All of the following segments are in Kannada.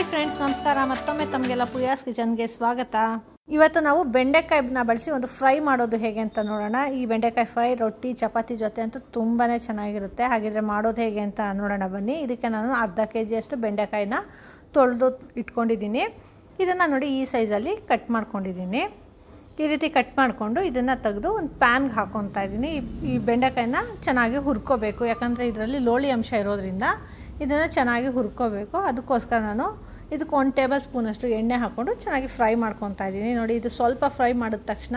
ಹಾಯ್ ಫ್ರೆಂಡ್ಸ್, ನಮಸ್ಕಾರ. ಮತ್ತೊಮ್ಮೆ ತಮಗೆಲ್ಲ ಪುಯಾಸ್ ಕಿಚನ್ಗೆ ಸ್ವಾಗತ. ಇವತ್ತು ನಾವು ಬೆಂಡೆಕಾಯಿನ ಬಳಸಿ ಒಂದು ಫ್ರೈ ಮಾಡೋದು ಹೇಗೆ ಅಂತ ನೋಡೋಣ. ಈ ಬೆಂಡೆಕಾಯಿ ಫ್ರೈ ರೊಟ್ಟಿ ಚಪಾತಿ ಜೊತೆ ಅಂತೂ ತುಂಬಾ ಚೆನ್ನಾಗಿರುತ್ತೆ. ಹಾಗಿದ್ರೆ ಮಾಡೋದು ಹೇಗೆ ಅಂತ ನೋಡೋಣ ಬನ್ನಿ. ಇದಕ್ಕೆ ನಾನು ಅರ್ಧ kg ಅಷ್ಟು ಬೆಂಡೆಕಾಯಿನ ತೊಳೆದು ಇಟ್ಕೊಂಡಿದ್ದೀನಿ. ಇದನ್ನು ನೋಡಿ ಈ ಸೈಜಲ್ಲಿ ಕಟ್ ಮಾಡ್ಕೊಂಡಿದ್ದೀನಿ. ಈ ರೀತಿ ಕಟ್ ಮಾಡಿಕೊಂಡು ಇದನ್ನು ತೆಗೆದು ಒಂದು ಪ್ಯಾನ್ಗೆ ಹಾಕ್ಕೊತಾ ಇದ್ದೀನಿ. ಈ ಬೆಂಡೆಕಾಯಿನ ಚೆನ್ನಾಗಿ ಹುರ್ಕೋಬೇಕು, ಯಾಕಂದರೆ ಇದರಲ್ಲಿ ಲೋಳಿ ಅಂಶ ಇರೋದ್ರಿಂದ ಇದನ್ನು ಚೆನ್ನಾಗಿ ಹುರ್ಕೋಬೇಕು. ಅದಕ್ಕೋಸ್ಕರ ನಾನು ಇದಕ್ಕೆ 1 ಟೇಬಲ್ ಸ್ಪೂನಷ್ಟು ಎಣ್ಣೆ ಹಾಕ್ಕೊಂಡು ಚೆನ್ನಾಗಿ ಫ್ರೈ ಮಾಡ್ಕೊತಾ ಇದ್ದೀನಿ. ನೋಡಿ, ಇದು ಸ್ವಲ್ಪ ಫ್ರೈ ಮಾಡಿದ ತಕ್ಷಣ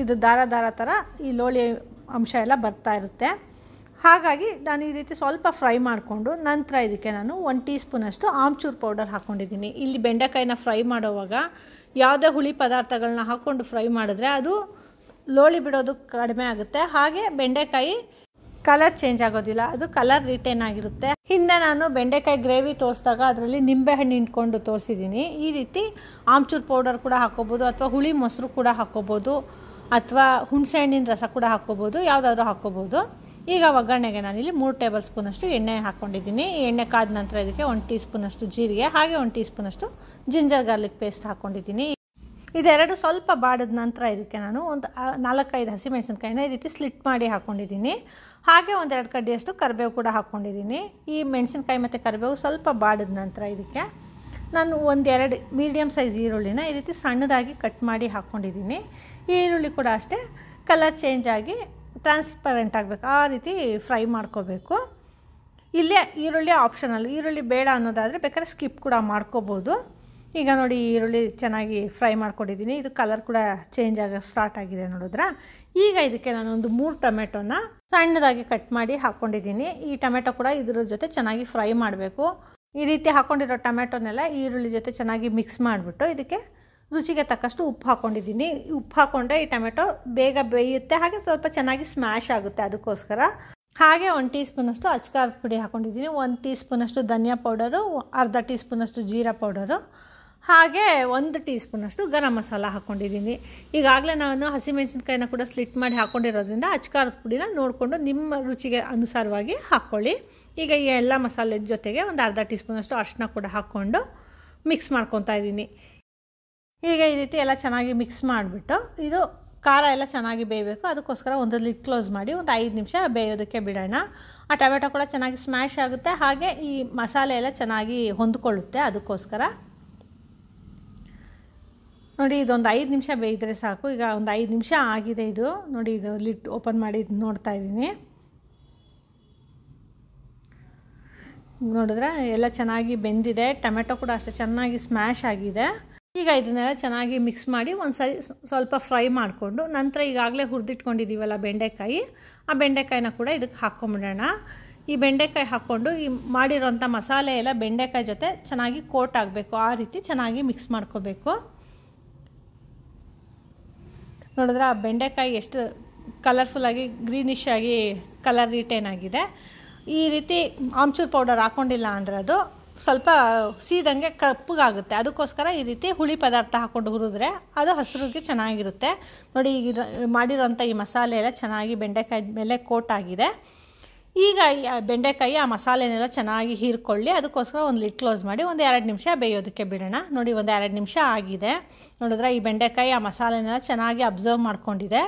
ಇದು ದಾರ ಥರ ಈ ಲೋಳಿ ಅಂಶ ಎಲ್ಲ ಬರ್ತಾ ಇರುತ್ತೆ. ಹಾಗಾಗಿ ನಾನು ಈ ರೀತಿ ಸ್ವಲ್ಪ ಫ್ರೈ ಮಾಡಿಕೊಂಡು ನಂತರ ಇದಕ್ಕೆ ನಾನು 1 ಟೀ ಸ್ಪೂನಷ್ಟು ಆಮ್ಚೂರು ಪೌಡರ್ ಹಾಕ್ಕೊಂಡಿದ್ದೀನಿ. ಇಲ್ಲಿ ಬೆಂಡೆಕಾಯಿನ ಫ್ರೈ ಮಾಡೋವಾಗ ಯಾವುದೇ ಹುಳಿ ಪದಾರ್ಥಗಳನ್ನ ಹಾಕ್ಕೊಂಡು ಫ್ರೈ ಮಾಡಿದ್ರೆ ಅದು ಲೋಳಿ ಬಿಡೋದು ಕಡಿಮೆ ಆಗುತ್ತೆ. ಹಾಗೆ ಬೆಂಡೆಕಾಯಿ ಕಲರ್ ಚೇಂಜ್ ಆಗೋದಿಲ್ಲ, ಅದು ಕಲರ್ ರಿಟೇನ್ ಆಗಿರುತ್ತೆ. ಹಿಂದೆ ನಾನು ಬೆಂಡೆಕಾಯಿ ಗ್ರೇವಿ ತೋರಿಸಿದಾಗ ಅದರಲ್ಲಿ ನಿಂಬೆಹಣ್ಣು ಹಿಂಡ್ಕೊಂಡು ತೋರಿಸಿದ್ದೀನಿ. ಈ ರೀತಿ ಆಮ್ಚೂರು ಪೌಡರ್ ಕೂಡ ಹಾಕ್ಕೋಬೋದು, ಅಥವಾ ಹುಳಿ ಮೊಸರು ಕೂಡ ಹಾಕ್ಕೋಬೋದು, ಅಥವಾ ಹುಣಸೆಹಣ್ಣಿನ ರಸ ಕೂಡ ಹಾಕ್ಕೋಬೋದು, ಯಾವುದಾದ್ರೂ ಹಾಕ್ಕೋಬೋದು. ಈಗ ಒಗ್ಗರಣೆಗೆ ನಾನಿಲ್ಲಿ 3 ಟೇಬಲ್ ಸ್ಪೂನಷ್ಟು ಎಣ್ಣೆ ಹಾಕ್ಕೊಂಡಿದ್ದೀನಿ. ಎಣ್ಣೆ ಕಾದ ನಂತರ ಇದಕ್ಕೆ 1 ಟೀ ಸ್ಪೂನಷ್ಟು ಜೀರಿಗೆ, ಹಾಗೆ 1 ಟೀ ಸ್ಪೂನಷ್ಟು ಜಿಂಜರ್ ಗಾರ್ಲಿಕ್ ಪೇಸ್ಟ್ ಹಾಕ್ಕೊಂಡಿದ್ದೀನಿ. ಇದೆರಡು ಸ್ವಲ್ಪ ಬಾಡಿದ ನಂತರ ಇದಕ್ಕೆ ನಾನು ಒಂದು 4-5 ಹಸಿಮೆಣಸಿನ್ಕಾಯಿನ ಈ ರೀತಿ ಸ್ಲಿಟ್ ಮಾಡಿ ಹಾಕ್ಕೊಂಡಿದ್ದೀನಿ. ಹಾಗೆ 1-2 ಕಡ್ಡಿಯಷ್ಟು ಕರಿಬೇವು ಕೂಡ ಹಾಕ್ಕೊಂಡಿದ್ದೀನಿ. ಈ ಮೆಣಸಿನ್ಕಾಯಿ ಮತ್ತು ಕರಿಬೇವು ಸ್ವಲ್ಪ ಬಾಡಿದ ನಂತರ ಇದಕ್ಕೆ ನಾನು 1-2 ಮೀಡಿಯಮ್ ಸೈಜ್ ಈರುಳ್ಳಿನ ಈ ರೀತಿ ಸಣ್ಣದಾಗಿ ಕಟ್ ಮಾಡಿ ಹಾಕ್ಕೊಂಡಿದ್ದೀನಿ. ಈ ಈರುಳ್ಳಿ ಕೂಡ ಅಷ್ಟೇ ಕಲರ್ ಚೇಂಜ್ ಆಗಿ ಟ್ರಾನ್ಸ್ಪರೆಂಟ್ ಆಗಬೇಕು, ಆ ರೀತಿ ಫ್ರೈ ಮಾಡ್ಕೋಬೇಕು. ಇಲ್ಲೇ ಈರುಳ್ಳಿ ಆಪ್ಷನಲ್, ಈರುಳ್ಳಿ ಬೇಡ ಅನ್ನೋದಾದರೆ ಬೇಕಾದ್ರೆ ಸ್ಕಿಪ್ ಕೂಡ ಮಾಡ್ಕೋಬೋದು. ಈಗ ನೋಡಿ, ಈರುಳ್ಳಿ ಚೆನ್ನಾಗಿ ಫ್ರೈ ಮಾಡ್ಕೊಂಡಿದ್ದೀನಿ. ಇದು ಕಲರ್ ಕೂಡ ಚೇಂಜ್ ಆಗ ಸ್ಟಾರ್ಟ್ ಆಗಿದೆ ನೋಡಿದ್ರಾ. ಈಗ ಇದಕ್ಕೆ ನಾನು ಒಂದು 3 ಟೊಮೆಟೊನ ಸಣ್ಣದಾಗಿ ಕಟ್ ಮಾಡಿ ಹಾಕ್ಕೊಂಡಿದ್ದೀನಿ. ಈ ಟೊಮೆಟೊ ಕೂಡ ಇದ್ರ ಜೊತೆ ಚೆನ್ನಾಗಿ ಫ್ರೈ ಮಾಡಬೇಕು. ಈ ರೀತಿ ಹಾಕ್ಕೊಂಡಿರೋ ಟೊಮೆಟೊನೆಲ್ಲ ಈರುಳ್ಳಿ ಜೊತೆ ಚೆನ್ನಾಗಿ ಮಿಕ್ಸ್ ಮಾಡಿಬಿಟ್ಟು ಇದಕ್ಕೆ ರುಚಿಗೆ ತಕ್ಕಷ್ಟು ಉಪ್ಪು ಹಾಕ್ಕೊಂಡಿದ್ದೀನಿ. ಉಪ್ಪು ಹಾಕ್ಕೊಂಡ್ರೆ ಈ ಟೊಮೆಟೊ ಬೇಗ ಬೇಯುತ್ತೆ, ಹಾಗೆ ಸ್ವಲ್ಪ ಚೆನ್ನಾಗಿ ಸ್ಮ್ಯಾಶ್ ಆಗುತ್ತೆ. ಅದಕ್ಕೋಸ್ಕರ ಹಾಗೆ 1 ಟೀ ಸ್ಪೂನಷ್ಟು ಅಚ್ಕಾರದ ಪುಡಿ ಹಾಕ್ಕೊಂಡಿದ್ದೀನಿ. 1 ಟೀ ಸ್ಪೂನಷ್ಟು ಧನಿಯಾ ಪೌಡರು, ಅರ್ಧ ಟೀ ಸ್ಪೂನಷ್ಟು ಜೀರಾ ಪೌಡರು, ಹಾಗೆ 1 ಟೀ ಸ್ಪೂನಷ್ಟು ಗರಂ ಮಸಾಲ ಹಾಕ್ಕೊಂಡಿದ್ದೀನಿ. ಈಗಾಗಲೇ ನಾನು ಹಸಿಮೆಣಸಿನ್ಕಾಯಿನ ಕೂಡ ಸ್ಲಿಟ್ ಮಾಡಿ ಹಾಕ್ಕೊಂಡಿರೋದ್ರಿಂದ ಅಚ್ಕಾರದ ಪುಡಿನ ನೋಡಿಕೊಂಡು ನಿಮ್ಮ ರುಚಿಗೆ ಅನುಸಾರವಾಗಿ ಹಾಕ್ಕೊಳ್ಳಿ. ಈಗ ಈ ಎಲ್ಲ ಮಸಾಲೆ ಜೊತೆಗೆ ಒಂದು ಅರ್ಧ ಟೀ ಸ್ಪೂನಷ್ಟು ಅರಿಶಿನ ಕೂಡ ಹಾಕ್ಕೊಂಡು ಮಿಕ್ಸ್ ಮಾಡ್ಕೊತಾ ಇದ್ದೀನಿ. ಈಗ ಈ ರೀತಿ ಎಲ್ಲ ಚೆನ್ನಾಗಿ ಮಿಕ್ಸ್ ಮಾಡಿಬಿಟ್ಟು ಇದು ಖಾರ ಎಲ್ಲ ಚೆನ್ನಾಗಿ ಬೇಯಬೇಕು. ಅದಕ್ಕೋಸ್ಕರ ಒಂದು ಲಿಡ್ ಕ್ಲೋಸ್ ಮಾಡಿ ಒಂದು 5 ನಿಮಿಷ ಬೇಯೋದಕ್ಕೆ ಬಿಡೋಣ. ಆ ಟೊಮೆಟೊ ಕೂಡ ಚೆನ್ನಾಗಿ ಸ್ಮ್ಯಾಶ್ ಆಗುತ್ತೆ, ಹಾಗೆ ಈ ಮಸಾಲೆ ಎಲ್ಲ ಚೆನ್ನಾಗಿ ಹೊಂದ್ಕೊಳ್ಳುತ್ತೆ. ಅದಕ್ಕೋಸ್ಕರ ನೋಡಿ, ಇದೊಂದು 5 ನಿಮಿಷ ಬೇಯಿದ್ರೆ ಸಾಕು. ಈಗ ಒಂದು 5 ನಿಮಿಷ ಆಗಿದೆ. ಇದು ನೋಡಿ, ಇದು ಲಿಡ್ ಓಪನ್ ಮಾಡಿ ನೋಡ್ತಾ ಇದ್ದೀನಿ. ನೋಡಿದ್ರೆ ಎಲ್ಲ ಚೆನ್ನಾಗಿ ಬೆಂದಿದೆ. ಟೊಮೆಟೊ ಕೂಡ ಅಷ್ಟೇ ಚೆನ್ನಾಗಿ ಸ್ಮ್ಯಾಶ್ ಆಗಿದೆ. ಈಗ ಇದನ್ನೆಲ್ಲ ಚೆನ್ನಾಗಿ ಮಿಕ್ಸ್ ಮಾಡಿ ಒಂದು ಸರಿ ಸ್ವಲ್ಪ ಫ್ರೈ ಮಾಡಿಕೊಂಡು ನಂತರ ಈಗಾಗಲೇ ಹುರಿದಿಟ್ಕೊಂಡಿದ್ದೀವಲ್ಲ ಬೆಂಡೆಕಾಯಿ, ಆ ಬೆಂಡೆಕಾಯಿನ ಕೂಡ ಇದಕ್ಕೆ ಹಾಕ್ಕೊಂಬಿಡೋಣ. ಈ ಬೆಂಡೆಕಾಯಿ ಹಾಕ್ಕೊಂಡು ಈ ಮಾಡಿರೋಂಥ ಮಸಾಲೆ ಎಲ್ಲ ಬೆಂಡೆಕಾಯಿ ಜೊತೆ ಚೆನ್ನಾಗಿ ಕೋಟ್ ಆಗಬೇಕು, ಆ ರೀತಿ ಚೆನ್ನಾಗಿ ಮಿಕ್ಸ್ ಮಾಡ್ಕೋಬೇಕು. ನೋಡಿದ್ರೆ ಆ ಬೆಂಡೆಕಾಯಿ ಎಷ್ಟು ಕಲರ್ಫುಲ್ಲಾಗಿ ಗ್ರೀನಿಶ್ ಆಗಿ ಕಲರ್ ರಿಟೇನ್ ಆಗಿದೆ. ಈ ರೀತಿ ಆಮ್ಚೂರು ಪೌಡರ್ ಹಾಕ್ಕೊಂಡಿಲ್ಲ ಅಂದರೆ ಅದು ಸ್ವಲ್ಪ ಸೀದಂಗೆ ಕಪ್ಪಗಾಗುತ್ತೆ. ಅದಕ್ಕೋಸ್ಕರ ಈ ರೀತಿ ಹುಳಿ ಪದಾರ್ಥ ಹಾಕ್ಕೊಂಡು ಹುರಿದ್ರೆ ಅದು ಹಸಿರಿಗೆ ಚೆನ್ನಾಗಿರುತ್ತೆ. ನೋಡಿ, ಈಗ ಮಾಡಿರೋಂಥ ಈ ಮಸಾಲೆ ಎಲ್ಲ ಚೆನ್ನಾಗಿ ಬೆಂಡೆಕಾಯಿ ಮೇಲೆ ಕೋಟ್ ಆಗಿದೆ. ಈಗ ಈ ಬೆಂಡೆಕಾಯಿ ಆ ಮಸಾಲೆನೆಲ್ಲ ಚೆನ್ನಾಗಿ ಹೀರ್ಕೊಳ್ಳಿ. ಅದಕ್ಕೋಸ್ಕರ ಒಂದು ಲಿಡ್ ಕ್ಲೋಸ್ ಮಾಡಿ ಒಂದು 2 ನಿಮಿಷ ಬೇಯೋದಕ್ಕೆ ಬಿಡೋಣ. ನೋಡಿ, ಒಂದು 2 ನಿಮಿಷ ಆಗಿದೆ. ನೋಡಿದ್ರೆ ಈ ಬೆಂಡೆಕಾಯಿ ಆ ಮಸಾಲೆನೆಲ್ಲ ಚೆನ್ನಾಗಿ ಅಬ್ಸರ್ವ್ ಮಾಡ್ಕೊಂಡಿದೆ.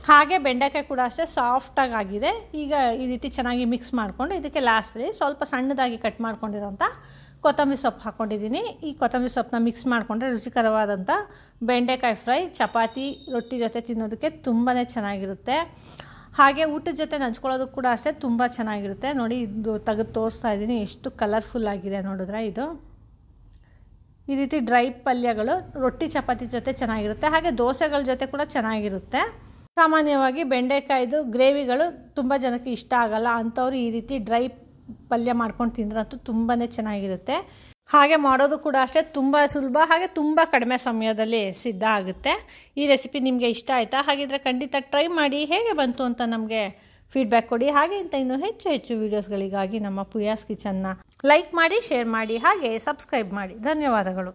ಹಾಗೆ ಬೆಂಡೆಕಾಯಿ ಕೂಡ ಅಷ್ಟೇ ಸಾಫ್ಟಾಗಿ ಆಗಿದೆ. ಈಗ ಈ ರೀತಿ ಚೆನ್ನಾಗಿ ಮಿಕ್ಸ್ ಮಾಡಿಕೊಂಡು ಇದಕ್ಕೆ ಲಾಸ್ಟಲ್ಲಿ ಸ್ವಲ್ಪ ಸಣ್ಣದಾಗಿ ಕಟ್ ಮಾಡ್ಕೊಂಡಿರೋಂಥ ಕೊತ್ತಂಬರಿ ಸೊಪ್ಪು ಹಾಕ್ಕೊಂಡಿದ್ದೀನಿ. ಈ ಕೊತ್ತಂಬರಿ ಸೊಪ್ಪನ್ನ ಮಿಕ್ಸ್ ಮಾಡಿಕೊಂಡ್ರೆ ರುಚಿಕರವಾದಂಥ ಬೆಂಡೆಕಾಯಿ ಫ್ರೈ ಚಪಾತಿ ರೊಟ್ಟಿ ಜೊತೆ ತಿನ್ನೋದಕ್ಕೆ ತುಂಬಾ ಚೆನ್ನಾಗಿರುತ್ತೆ. ಹಾಗೆ ಊಟದ ಜೊತೆ ನಂಚ್ಕೊಳ್ಳೋದಕ್ಕೆ ಕೂಡ ಅಷ್ಟೇ ತುಂಬ ಚೆನ್ನಾಗಿರುತ್ತೆ. ನೋಡಿ, ಇದು ತೆಗೆದು ತೋರಿಸ್ತಾ ಇದ್ದೀನಿ, ಎಷ್ಟು ಕಲರ್ಫುಲ್ ಆಗಿದೆ ನೋಡಿದ್ರೆ. ಇದು ಈ ರೀತಿ ಡ್ರೈ ಪಲ್ಯಗಳು ರೊಟ್ಟಿ ಚಪಾತಿ ಜೊತೆ ಚೆನ್ನಾಗಿರುತ್ತೆ, ಹಾಗೆ ದೋಸೆಗಳ ಜೊತೆ ಕೂಡ ಚೆನ್ನಾಗಿರುತ್ತೆ. ಸಾಮಾನ್ಯವಾಗಿ ಬೆಂಡೆಕಾಯ್ದು ಗ್ರೇವಿಗಳು ತುಂಬ ಜನಕ್ಕೆ ಇಷ್ಟ ಆಗಲ್ಲ, ಅಂಥವ್ರು ಈ ರೀತಿ ಡ್ರೈ ಪಲ್ಯ ಮಾಡ್ಕೊಂಡು ತಿಂದ್ರಂತೂ ತುಂಬಾ ಚೆನ್ನಾಗಿರುತ್ತೆ. ಹಾಗೆ ಮಾಡೋದು ಕೂಡ ಅಷ್ಟೇ ತುಂಬ ಸುಲಭ, ಹಾಗೆ ತುಂಬ ಕಡಿಮೆ ಸಮಯದಲ್ಲಿ ಸಿದ್ಧ ಆಗುತ್ತೆ. ಈ ರೆಸಿಪಿ ನಿಮಗೆ ಇಷ್ಟ ಆಯಿತಾ? ಹಾಗಿದ್ರೆ ಖಂಡಿತ ಟ್ರೈ ಮಾಡಿ, ಹೇಗೆ ಬಂತು ಅಂತ ನಮಗೆ ಫೀಡ್ಬ್ಯಾಕ್ ಕೊಡಿ. ಹಾಗೆ ಇಂಥ ಇನ್ನೂ ಹೆಚ್ಚು ವೀಡಿಯೋಸ್ಗಳಿಗಾಗಿ ನಮ್ಮ ಪುಯಾಸ್ ಕಿಚನ್ನ ಲೈಕ್ ಮಾಡಿ, ಶೇರ್ ಮಾಡಿ, ಹಾಗೆ ಸಬ್ಸ್ಕ್ರೈಬ್ ಮಾಡಿ. ಧನ್ಯವಾದಗಳು.